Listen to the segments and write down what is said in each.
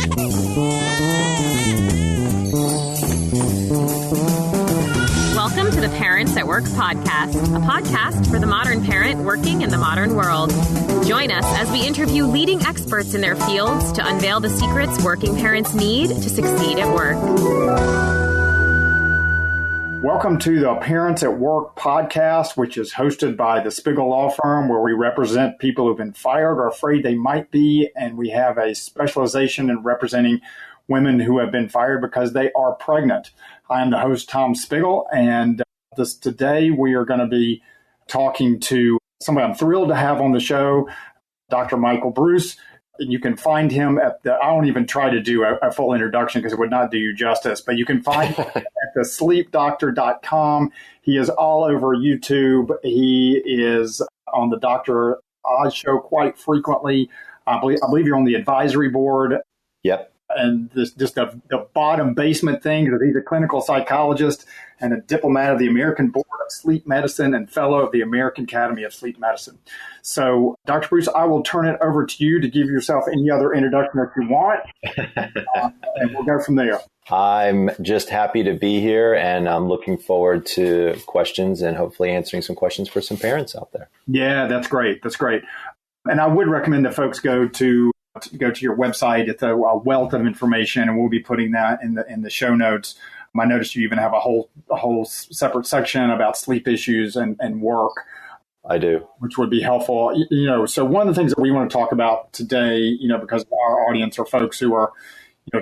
Welcome to the Parents at Work podcast, a podcast for the modern parent working in the modern world. Join us as we interview leading experts in their fields to unveil the secrets working parents need to succeed at work. Welcome to the Parents at Work podcast, which is hosted by the Spiegel Law Firm, where we represent people who've been fired or afraid they might be, and we have a specialization in representing women who have been fired because they are pregnant. I am the host, Tom Spiegel, and today we are going to be talking to somebody I'm thrilled to have on the show, Dr. Michael Breus. And you can find him I won't even try to do a full introduction because it would not do you justice, but you can find him at thesleepdoctor.com. He is all over YouTube. He is on the Dr. Oz show quite frequently. I believe you're on the advisory board. Yep. And just the bottom basement thing, because he's a clinical psychologist and a diplomat of the American Board of Sleep Medicine and fellow of the American Academy of Sleep Medicine. So, Dr. Breus, I will turn it over to you to give yourself any other introduction that you want, and we'll go from there. I'm just happy to be here, and I'm looking forward to questions and hopefully answering some questions for some parents out there. Yeah, that's great. That's great. And I would recommend that folks go to your website. It's a wealth of information, and we'll be putting that in the show notes. I noticed you even have a whole separate section about sleep issues and work. I do, which would be helpful. So one of the things that we want to talk about today, because our audience are folks who are,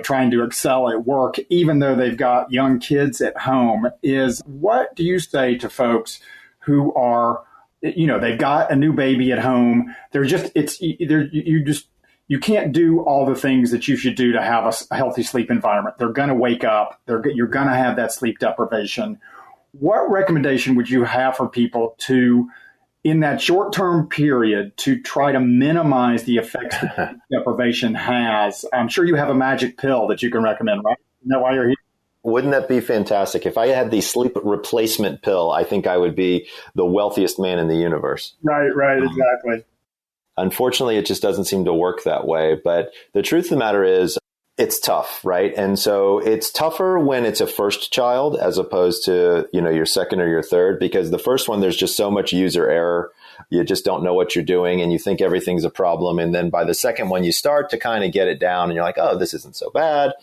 trying to excel at work, even though they've got young kids at home, is what do you say to folks who are, they've got a new baby at home? You can't do all the things that you should do to have a healthy sleep environment. They're going to wake up. You're going to have that sleep deprivation. What recommendation would you have for people to, in that short-term period, to try to minimize the effects that sleep deprivation has? I'm sure you have a magic pill that you can recommend, right? Isn't that why you're here? Wouldn't that be fantastic? If I had the sleep replacement pill, I think I would be the wealthiest man in the universe. Right, exactly. Unfortunately, it just doesn't seem to work that way. But the truth of the matter is, it's tough, right? And so it's tougher when it's a first child as opposed to, your second or your third, because the first one, there's just so much user error. You just don't know what you're doing and you think everything's a problem. And then by the second one, you start to kind of get it down and you're like, oh, this isn't so bad.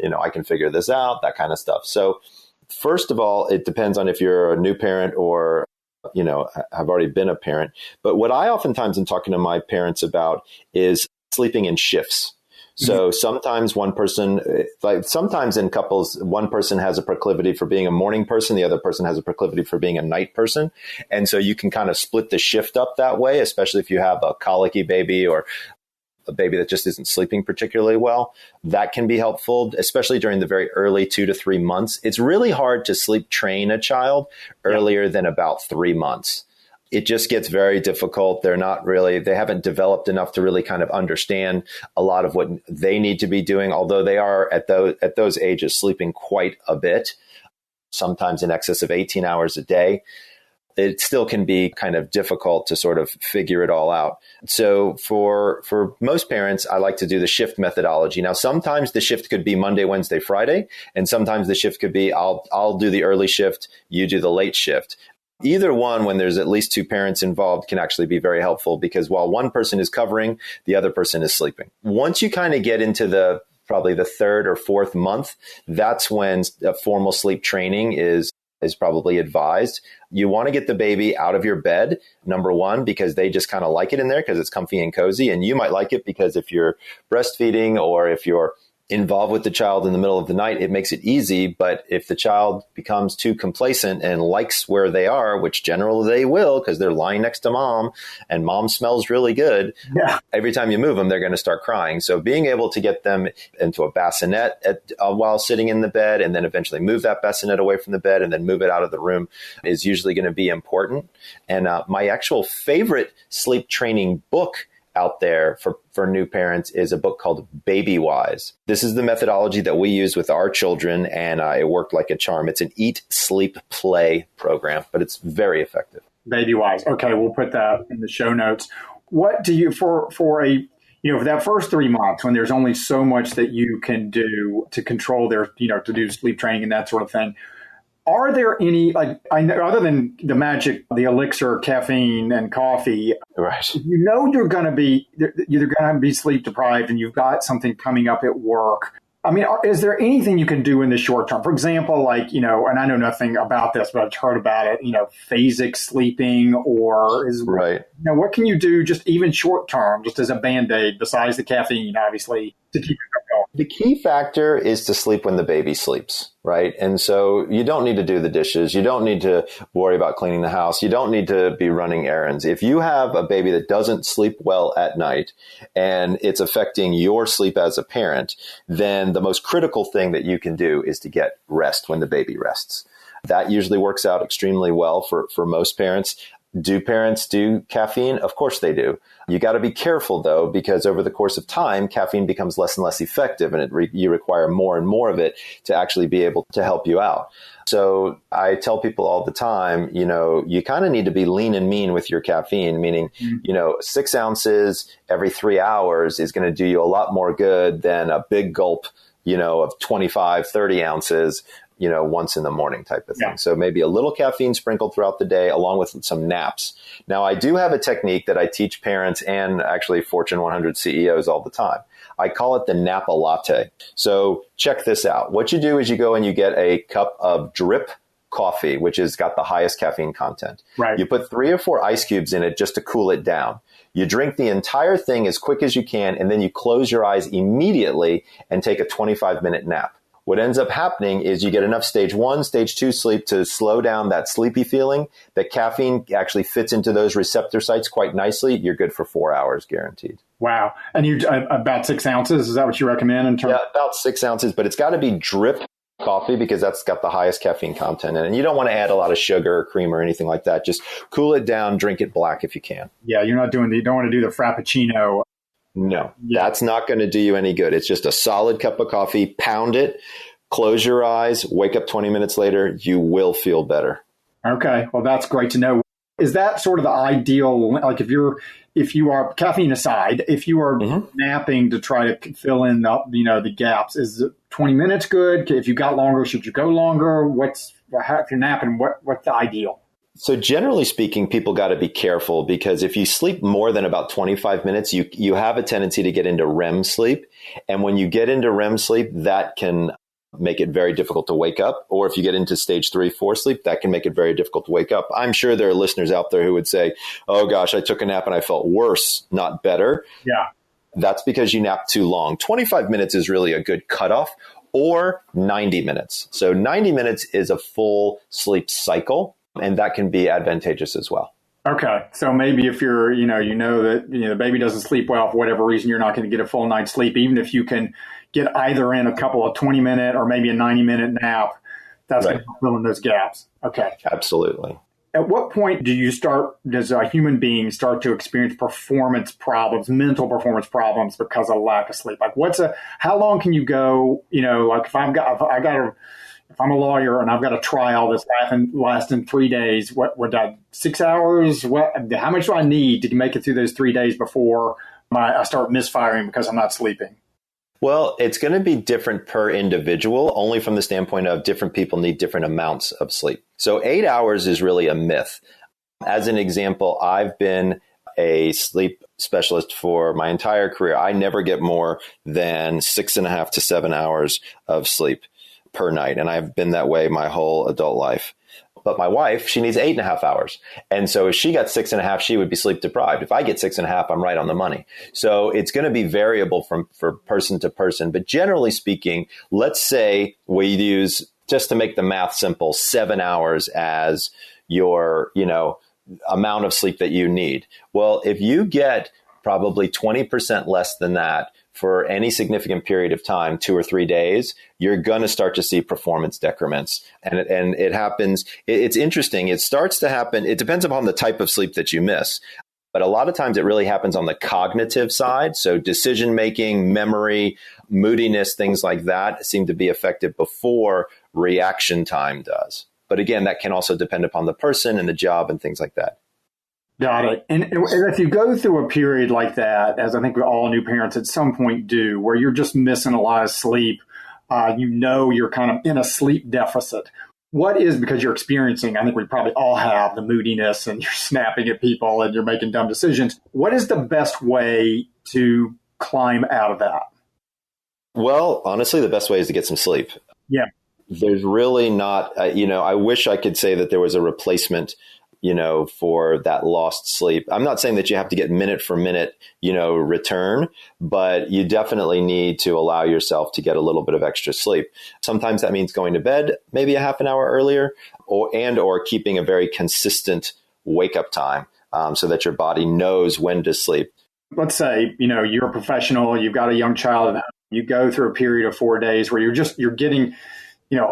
I can figure this out, that kind of stuff. So first of all, it depends on if you're a new parent or have already been a parent. But what I oftentimes am talking to my parents about is sleeping in shifts. So sometimes sometimes in couples, one person has a proclivity for being a morning person. The other person has a proclivity for being a night person. And so you can kind of split the shift up that way, especially if you have a colicky baby or a baby that just isn't sleeping particularly well. That can be helpful, especially during the very early 2 to 3 months. It's really hard to sleep train a child earlier than about 3 months. It just gets very difficult. They haven't developed enough to really kind of understand a lot of what they need to be doing, although they are at those ages sleeping quite a bit, sometimes in excess of 18 hours a day. It still can be kind of difficult to sort of figure it all out. So for most parents, I like to do the shift methodology. Now, sometimes the shift could be Monday, Wednesday, Friday, and sometimes the shift could be I'll do the early shift, you do the late shift. Either one, when there's at least two parents involved, can actually be very helpful because while one person is covering, the other person is sleeping. Once you kind of get into probably the third or fourth month, that's when formal sleep training is probably advised. You want to get the baby out of your bed, number one, because they just kind of like it in there because it's comfy and cozy. And you might like it because if you're breastfeeding or if you're involved with the child in the middle of the night, it makes it easy. But if the child becomes too complacent and likes where they are, which generally they will because they're lying next to mom and mom smells really good, every time you move them, they're going to start crying. So being able to get them into a bassinet while sitting in the bed and then eventually move that bassinet away from the bed and then move it out of the room is usually going to be important. And my actual favorite sleep training book out there for new parents is a book called Baby Wise. This is the methodology that we use with our children, and it worked like a charm. It's an eat, sleep, play program, but it's very effective. Baby Wise. Okay, we'll put that in the show notes. What do you, for a for that first 3 months, when there's only so much that you can do to control their, to do sleep training and that sort of thing, are there any, I know, other than the magic, the elixir, caffeine and coffee, right? You're going to be sleep deprived and you've got something coming up at work. I mean, is there anything you can do in the short term? For example, and I know nothing about this, but I've heard about it, phasic sleeping right. What can you do just even short term, just as a Band-Aid, besides the caffeine, obviously, to keep it going? The key factor is to sleep when the baby sleeps, right? And so you don't need to do the dishes. You don't need to worry about cleaning the house. You don't need to be running errands. If you have a baby that doesn't sleep well at night and it's affecting your sleep as a parent, then the most critical thing that you can do is to get rest when the baby rests. That usually works out extremely well for most parents. Do parents do caffeine? Of course they do. You got to be careful, though, because over the course of time, caffeine becomes less and less effective, and you require more and more of it to actually be able to help you out. So I tell people all the time, you kind of need to be lean and mean with your caffeine, meaning, 6 ounces every 3 hours is going to do you a lot more good than a big gulp, of 25, 30 ounces once in the morning type of thing. Yeah. So maybe a little caffeine sprinkled throughout the day along with some naps. Now, I do have a technique that I teach parents and actually Fortune 100 CEOs all the time. I call it the Napa latte. So check this out. What you do is you go and you get a cup of drip coffee, which has got the highest caffeine content. Right. You put 3 or 4 ice cubes in it just to cool it down. You drink the entire thing as quick as you can, and then you close your eyes immediately and take a 25-minute nap. What ends up happening is you get enough stage 1, stage 2 sleep to slow down that sleepy feeling. The caffeine actually fits into those receptor sites quite nicely. You're good for 4 hours, guaranteed. Wow. And you about 6 ounces, is that what you recommend in terms? Yeah, about 6 ounces, but it's got to be drip coffee because that's got the highest caffeine content in it. And you don't want to add a lot of sugar or cream or anything like that. Just cool it down, drink it black if you can. Yeah, you don't want to do the Frappuccino. No, that's not going to do you any good. It's just a solid cup of coffee, pound it, close your eyes, wake up 20 minutes later, you will feel better. Okay, well, that's great to know. Is that sort of the ideal, like if you are, caffeine aside, if you are napping to try to fill in the gaps, is 20 minutes good? If you got longer, should you go longer? If you're napping, what's the ideal? So generally speaking, people got to be careful because if you sleep more than about 25 minutes, you have a tendency to get into REM sleep. And when you get into REM sleep, that can make it very difficult to wake up. Or if you get into stage 3, 4 sleep, that can make it very difficult to wake up. I'm sure there are listeners out there who would say, oh gosh, I took a nap and I felt worse, not better. Yeah. That's because you napped too long. 25 minutes is really a good cutoff, or 90 minutes. So 90 minutes is a full sleep cycle. And that can be advantageous as well. Okay. So maybe if you're, that the baby doesn't sleep well for whatever reason, you're not going to get a full night's sleep, even if you can get either in a couple of 20-minute or maybe a 90-minute nap, that's going to fill in those gaps. Okay. Absolutely. At what point does a human being start to experience performance problems, mental performance problems because of lack of sleep? Like how long can you go, like if if I'm a lawyer and I've got a trial that's lasting 3 days, what would that 6 hours? How much do I need to make it through those 3 days before I start misfiring because I'm not sleeping? Well, it's going to be different per individual, only from the standpoint of different people need different amounts of sleep. So 8 hours is really a myth. As an example, I've been a sleep specialist for my entire career. I never get more than 6.5 to 7 hours of sleep per night. And I've been that way my whole adult life. But my wife, she needs 8.5 hours. And so if she got 6.5, she would be sleep deprived. If I get 6.5, I'm right on the money. So it's going to be variable for person to person. But generally speaking, let's say we use, just to make the math simple, 7 hours as your, amount of sleep that you need. Well, if you get probably 20% less than that for any significant period of time, 2 or 3 days, you're going to start to see performance decrements. And it happens. It's interesting. It starts to happen. It depends upon the type of sleep that you miss. But a lot of times it really happens on the cognitive side. So decision making, memory, moodiness, things like that seem to be affected before reaction time does. But again, that can also depend upon the person and the job and things like that. Got it. And if you go through a period like that, as I think all new parents at some point do, where you're just missing a lot of sleep, you're kind of in a sleep deficit. What is, because you're experiencing, I think we probably all have the moodiness and you're snapping at people and you're making dumb decisions. What is the best way to climb out of that? Well, honestly, the best way is to get some sleep. Yeah. There's really not, I wish I could say that there was a replacement for that lost sleep. I'm not saying that you have to get minute for minute, return, but you definitely need to allow yourself to get a little bit of extra sleep. Sometimes that means going to bed maybe a half an hour earlier or keeping a very consistent wake up time so that your body knows when to sleep. Let's say, you're a professional, you've got a young child, and you go through a period of 4 days where you're getting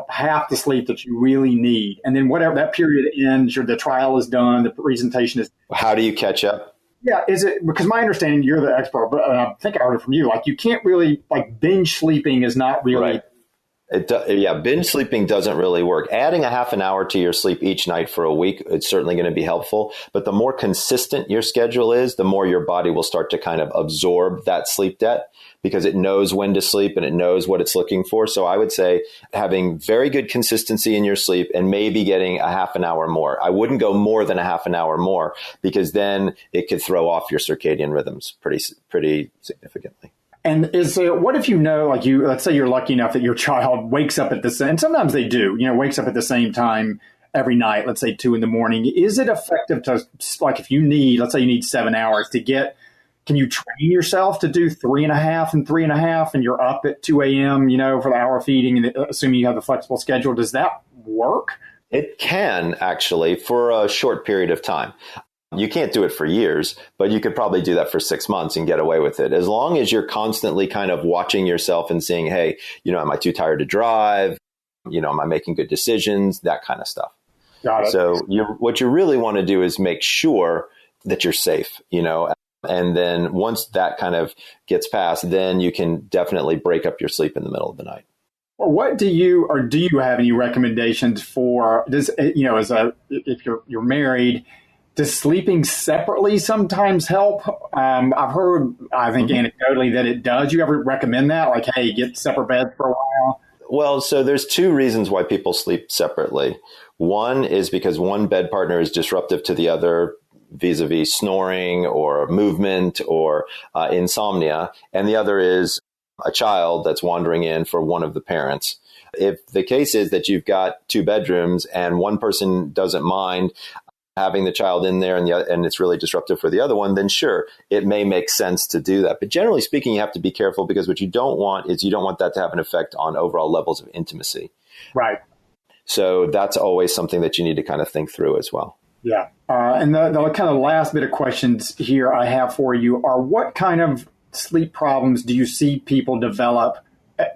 half the sleep that you really need. And then whatever that period ends, the trial is done, the presentation is. How do you catch up? Yeah. Is it, because my understanding, you're the expert, but I think I heard it from you, you can't really, binge sleeping is not really. Right. Binge sleeping doesn't really work. Adding a half an hour to your sleep each night for a week, it's certainly going to be helpful. But the more consistent your schedule is, the more your body will start to kind of absorb that sleep debt because it knows when to sleep and it knows what it's looking for. So I would say having very good consistency in your sleep and maybe getting a half an hour more. I wouldn't go more than a half an hour more because then it could throw off your circadian rhythms pretty significantly. And what if let's say you're lucky enough that your child wakes up at the same, and sometimes they do, wakes up at the same time every night, let's say 2 a.m. Is it effective to, if you need, let's say you need 7 hours to can you train yourself to do 3.5 and 3.5 and you're up at 2 a.m., for the hour feeding, and assuming you have a flexible schedule? Does that work? It can actually for a short period of time. You can't do it for years, but you could probably do that for 6 months and get away with it. As long as you're constantly kind of watching yourself and seeing, hey, am I too tired to drive? Am I making good decisions? That kind of stuff. Got it. So what you really want to do is make sure that you're safe, and then once that kind of gets past, then you can definitely break up your sleep in the middle of the night. What do you have any recommendations for this, if you're married, does sleeping separately sometimes help? I've heard, I think anecdotally, that it does. You ever recommend that? Hey, get separate beds for a while? Well, so there's 2 reasons why people sleep separately. One is because one bed partner is disruptive to the other vis-a-vis snoring or movement or insomnia. And the other is a child that's wandering in for one of the parents. If the case is that you've got 2 bedrooms and one person doesn't mind having the child in there and it's really disruptive for the other one, then sure, it may make sense to do that. But generally speaking, you have to be careful because what you don't want is you don't want that to have an effect on overall levels of intimacy. Right. So that's always something that you need to kind of think through as well. Yeah. And the kind of last bit of questions here I have for you are, what kind of sleep problems do you see people develop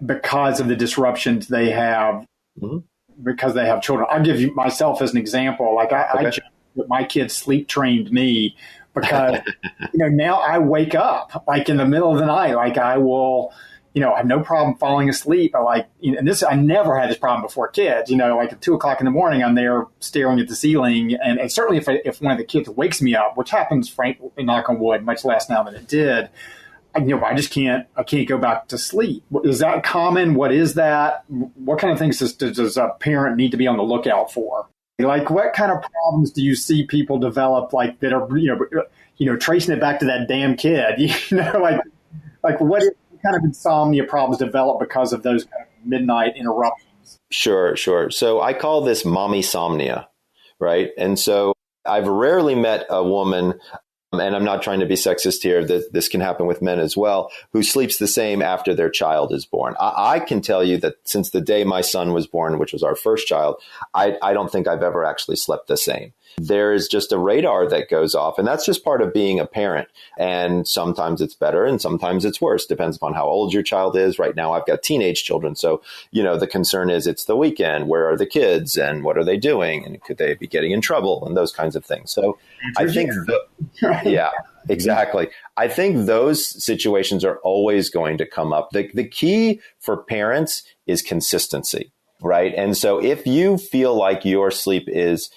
because of the disruptions they have, because they have children? I'll give you myself as an example. My kids sleep trained me because, now I wake up in the middle of the night. I will, I have no problem falling asleep. I never had this problem before kids, at 2 o'clock in the morning, I'm there staring at the ceiling. And certainly if one of the kids wakes me up, which happens, frankly, knock on wood, much less now than it did, I just can't go back to sleep. Is that common? What is that? What kind of things does a parent need to be on the lookout for? What kind of problems do you see people develop that are, tracing it back to that damn kid? What kind of insomnia problems develop because of those kind of midnight interruptions? Sure. So I call this mommy-somnia, right? And so I've rarely met a woman, and I'm not trying to be sexist here, that this can happen with men as well, who sleeps the same after their child is born. I can tell you that since the day my son was born, which was our first child, I don't think I've ever actually slept the same. There is just a radar that goes off, and that's just part of being a parent. And sometimes it's better and sometimes it's worse. Depends upon how old your child is. Right now, I've got teenage children. So, the concern is it's the weekend. Where are the kids and what are they doing? And could they be getting in trouble and those kinds of things? So I think, yeah, exactly. I think those situations are always going to come up. The key for parents is consistency, right? And so if you feel like your sleep is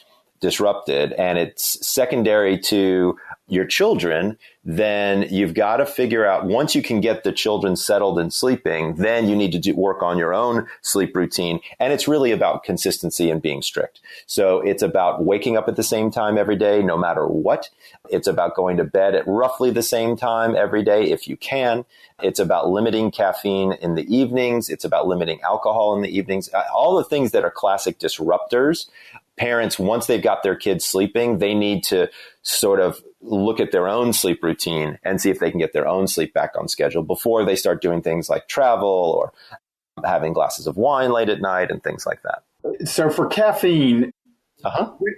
disrupted and it's secondary to your children, then you've got to figure out, once you can get the children settled and sleeping, then you need to work on your own sleep routine. And it's really about consistency and being strict. So it's about waking up at the same time every day, no matter what. It's about going to bed at roughly the same time every day, if you can. It's about limiting caffeine in the evenings. It's about limiting alcohol in the evenings. All the things that are classic disruptors. Parents, once they've got their kids sleeping, they need to sort of look at their own sleep routine and see if they can get their own sleep back on schedule before they start doing things like travel or having glasses of wine late at night and things like that. So for caffeine,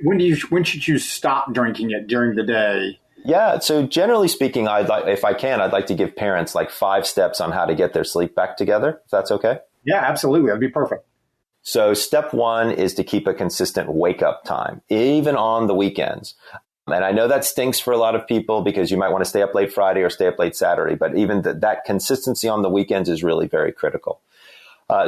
when should you stop drinking it during the day? Yeah. So generally speaking, I'd like to give parents like 5 steps on how to get their sleep back together, if that's okay. Yeah, absolutely. That'd be perfect. So step 1 is to keep a consistent wake up time, even on the weekends. And I know that stinks for a lot of people because you might want to stay up late Friday or stay up late Saturday, but even that consistency on the weekends is really very critical.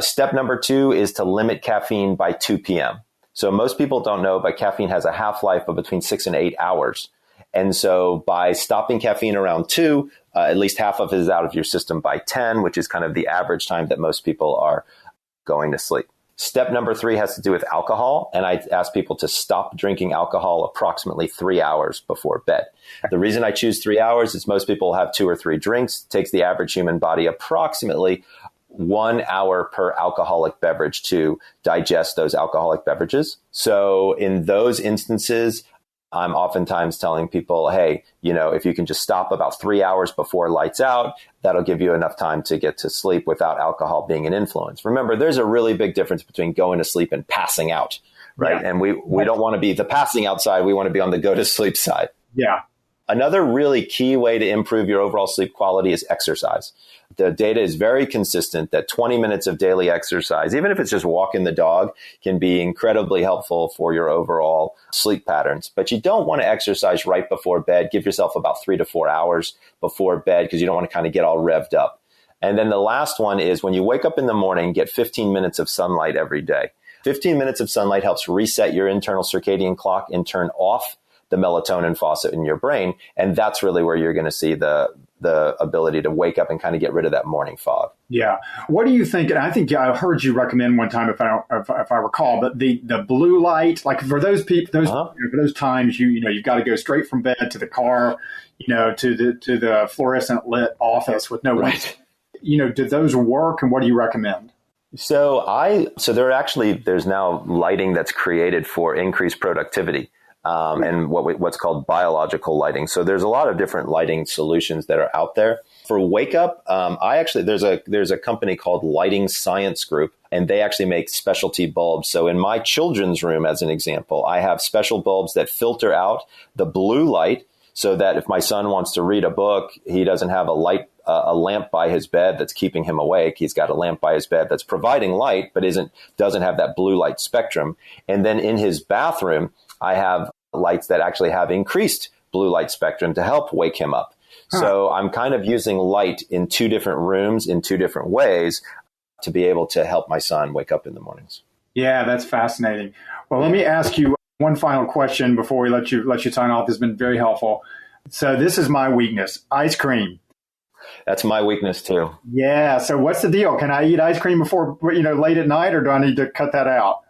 Step number 2 is to limit caffeine by 2 p.m. So most people don't know, but caffeine has a half-life of between 6 and 8 hours. And so by stopping caffeine around 2, at least half of it is out of your system by 10, which is kind of the average time that most people are going to sleep. Step number 3 has to do with alcohol. And I ask people to stop drinking alcohol approximately 3 hours before bed. The reason I choose 3 hours is most people have 2 or 3 drinks. It takes the average human body approximately 1 hour per alcoholic beverage to digest those alcoholic beverages. So in those instances, I'm oftentimes telling people, hey, if you can just stop about 3 hours before lights out, that'll give you enough time to get to sleep without alcohol being an influence. Remember, there's a really big difference between going to sleep and passing out, right? Yeah. And we don't want to be the passing out side. We want to be on the go to sleep side. Yeah. Another really key way to improve your overall sleep quality is exercise. The data is very consistent that 20 minutes of daily exercise, even if it's just walking the dog, can be incredibly helpful for your overall sleep patterns. But you don't want to exercise right before bed. Give yourself about 3 to 4 hours before bed because you don't want to kind of get all revved up. And then the last one is when you wake up in the morning, get 15 minutes of sunlight every day. 15 minutes of sunlight helps reset your internal circadian clock and turn off the melatonin faucet in your brain. And that's really where you're going to see the ability to wake up and kind of get rid of that morning fog. Yeah. What do you think? And I think I heard you recommend one time, if I recall, but the blue light, like for those people, for those times, you've got to go straight from bed to the car, to the fluorescent lit office with no light. Do those work? And what do you recommend? So there's now lighting that's created for increased productivity. And what's called biological lighting. So there's a lot of different lighting solutions that are out there. For wake up, there's a company called Lighting Science Group, and they actually make specialty bulbs. So in my children's room, as an example, I have special bulbs that filter out the blue light so that if my son wants to read a book, he doesn't have a lamp by his bed that's keeping him awake. He's got a lamp by his bed that's providing light, but doesn't have that blue light spectrum. And then in his bathroom, I have lights that actually have increased blue light spectrum to help wake him up. So I'm kind of using light in 2 different rooms in 2 different ways to be able to help my son wake up in the mornings. Yeah, that's fascinating. Well, let me ask you one final question before we let you sign off. It's been very helpful. So this is my weakness, ice cream. That's my weakness too. Yeah. So what's the deal? Can I eat ice cream before, late at night, or do I need to cut that out?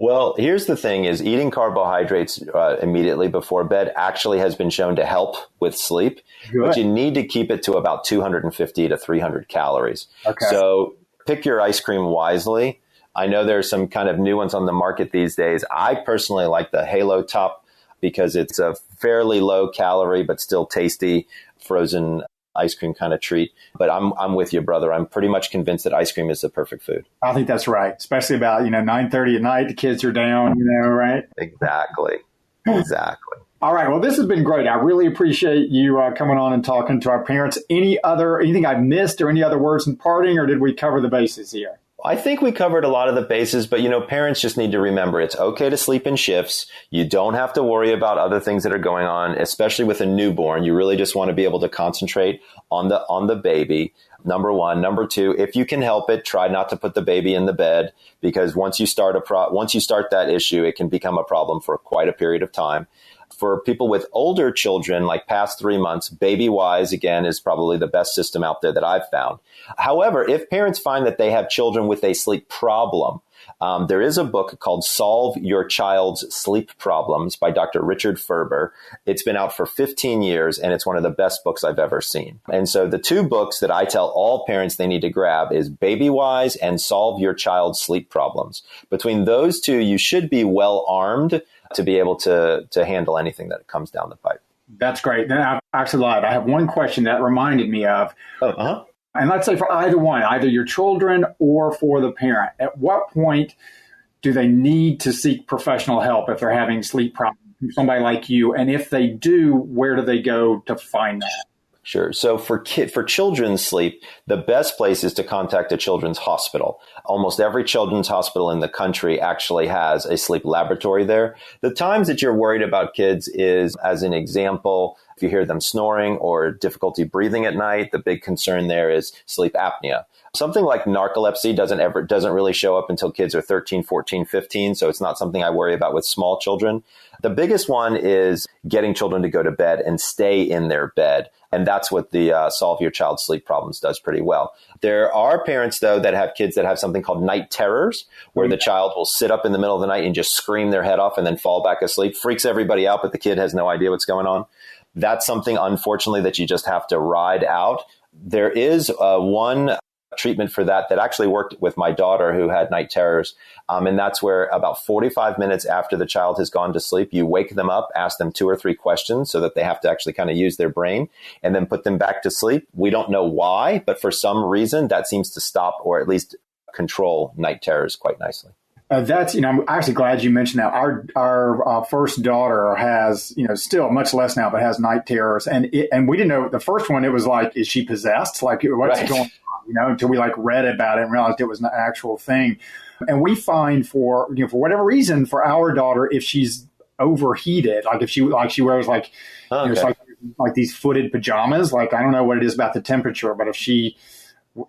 Well, here's the thing is eating carbohydrates immediately before bed actually has been shown to help with sleep, but you need to keep it to about 250 to 300 calories. Okay. So pick your ice cream wisely. I know there's some kind of new ones on the market these days. I personally like the Halo Top because it's a fairly low calorie, but still tasty frozen ice cream kind of treat. But I'm with you, brother. I'm pretty much convinced that ice cream is the perfect food. I think that's right. Especially about, 9:30 at night, the kids are down, right? Exactly. All right. Well, this has been great. I really appreciate you coming on and talking to our parents. Anything I've missed or any other words in parting, or did we cover the bases here? I think we covered a lot of the bases, but parents just need to remember it's okay to sleep in shifts. You don't have to worry about other things that are going on, especially with a newborn. You really just want to be able to concentrate on the baby. Number one. Number two, if you can help it, try not to put the baby in the bed, because once you start that issue, it can become a problem for quite a period of time. For people with older children, like past 3 months, Baby-Wise, again, is probably the best system out there that I've found. However, if parents find that they have children with a sleep problem, there is a book called Solve Your Child's Sleep Problems by Dr. Richard Ferber. It's been out for 15 years, and it's one of the best books I've ever seen. And so the two books that I tell all parents they need to grab is Baby-Wise and Solve Your Child's Sleep Problems. Between those two, you should be well armed to be able to handle anything that comes down the pipe. That's great. Then I actually lied. I have one question that reminded me of. And let's say for either one, either your children or for the parent, at what point do they need to seek professional help if they're having sleep problems from somebody like you? And if they do, where do they go to find that? Sure. So for children's sleep, the best place is to contact a children's hospital. Almost every children's hospital in the country actually has a sleep laboratory there. The times that you're worried about kids is, as an example, if you hear them snoring or difficulty breathing at night, the big concern there is sleep apnea. Something like narcolepsy doesn't really show up until kids are 13, 14, 15. So it's not something I worry about with small children. The biggest one is getting children to go to bed and stay in their bed. And that's what the Solve Your Child's Sleep Problems does pretty well. There are parents, though, that have kids that have something called night terrors, where the child will sit up in the middle of the night and just scream their head off and then fall back asleep. Freaks everybody out, but the kid has no idea what's going on. That's something, unfortunately, that you just have to ride out. There is one treatment for that actually worked with my daughter who had night terrors. And that's where about 45 minutes after the child has gone to sleep, you wake them up, ask them 2 or 3 questions so that they have to actually kind of use their brain, and then put them back to sleep. We don't know why, but for some reason that seems to stop or at least control night terrors quite nicely. I'm actually glad you mentioned that. Our first daughter has, still much less now, but has night terrors. And we didn't know the first one. It was like, is she possessed? Like, what's going on? Until we read about it and realized it was an actual thing. And we find for whatever reason, for our daughter, if she's overheated, like if she wears like these footed pajamas, like I don't know what it is about the temperature, but if she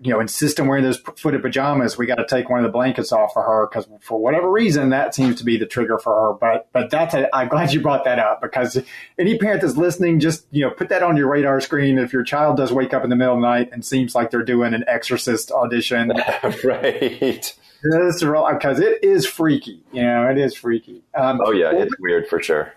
insist on wearing those footed pajamas, we got to take one of the blankets off for her because for whatever reason, that seems to be the trigger for her. But I'm glad you brought that up, because any parent that's listening, just, put that on your radar screen. If your child does wake up in the middle of the night and seems like they're doing an Exorcist audition. Right. Because it is freaky. It is freaky. It's weird for sure.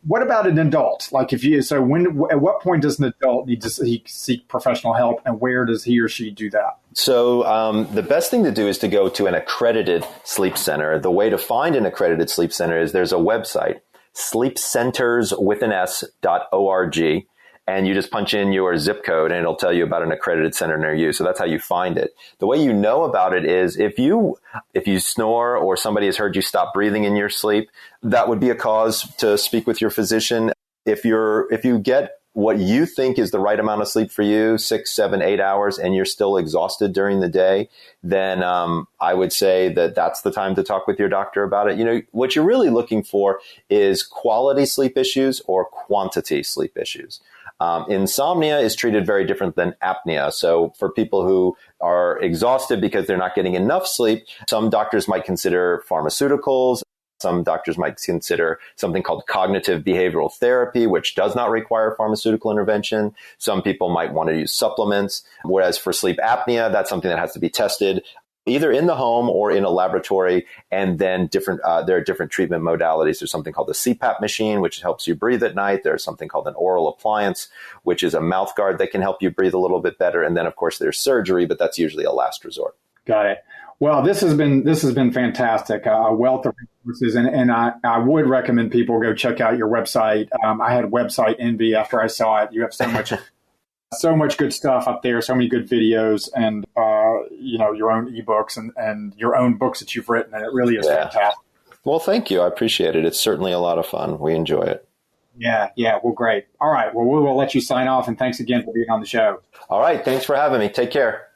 What about an adult? Like at what point does an adult need to seek professional help, and where does he or she do that? So the best thing to do is to go to an accredited sleep center. The way to find an accredited sleep center is there's a website, sleepcenterswithans.org. And you just punch in your zip code and it'll tell you about an accredited center near you. So that's how you find it. The way you know about it is if you snore or somebody has heard you stop breathing in your sleep, that would be a cause to speak with your physician. If you get what you think is the right amount of sleep for you, 6, 7, 8 hours, and you're still exhausted during the day, then I would say that's the time to talk with your doctor about it. What you're really looking for is quality sleep issues or quantity sleep issues. Insomnia is treated very different than apnea. So for people who are exhausted because they're not getting enough sleep, some doctors might consider pharmaceuticals. Some doctors might consider something called cognitive behavioral therapy, which does not require pharmaceutical intervention. Some people might want to use supplements. Whereas for sleep apnea, that's something that has to be tested either in the home or in a laboratory. And then there are different treatment modalities. There's something called the CPAP machine, which helps you breathe at night. There's something called an oral appliance, which is a mouth guard that can help you breathe a little bit better. And then, of course, there's surgery, but that's usually a last resort. Got it. Well, this has been fantastic. A wealth of resources, and I would recommend people go check out your website. I had website envy after I saw it. You have so much good stuff up there, so many good videos, and your own ebooks and your own books that you've written, and it really is fantastic. Well, thank you. I appreciate it. It's certainly a lot of fun. We enjoy it. Yeah. Well, great. All right. Well, we will let you sign off, and thanks again for being on the show. All right. Thanks for having me. Take care.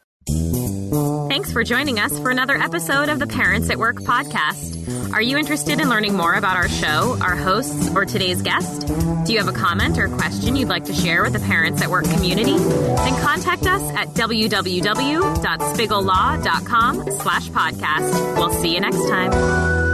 Thanks Thanks for joining us for another episode of the Parents at Work podcast. Are you interested in learning more about our show, our hosts, or today's guest? Do you have a comment or question you'd like to share with the Parents at Work community? Then contact us at www.spigellaw.com/podcast. We'll see you next time.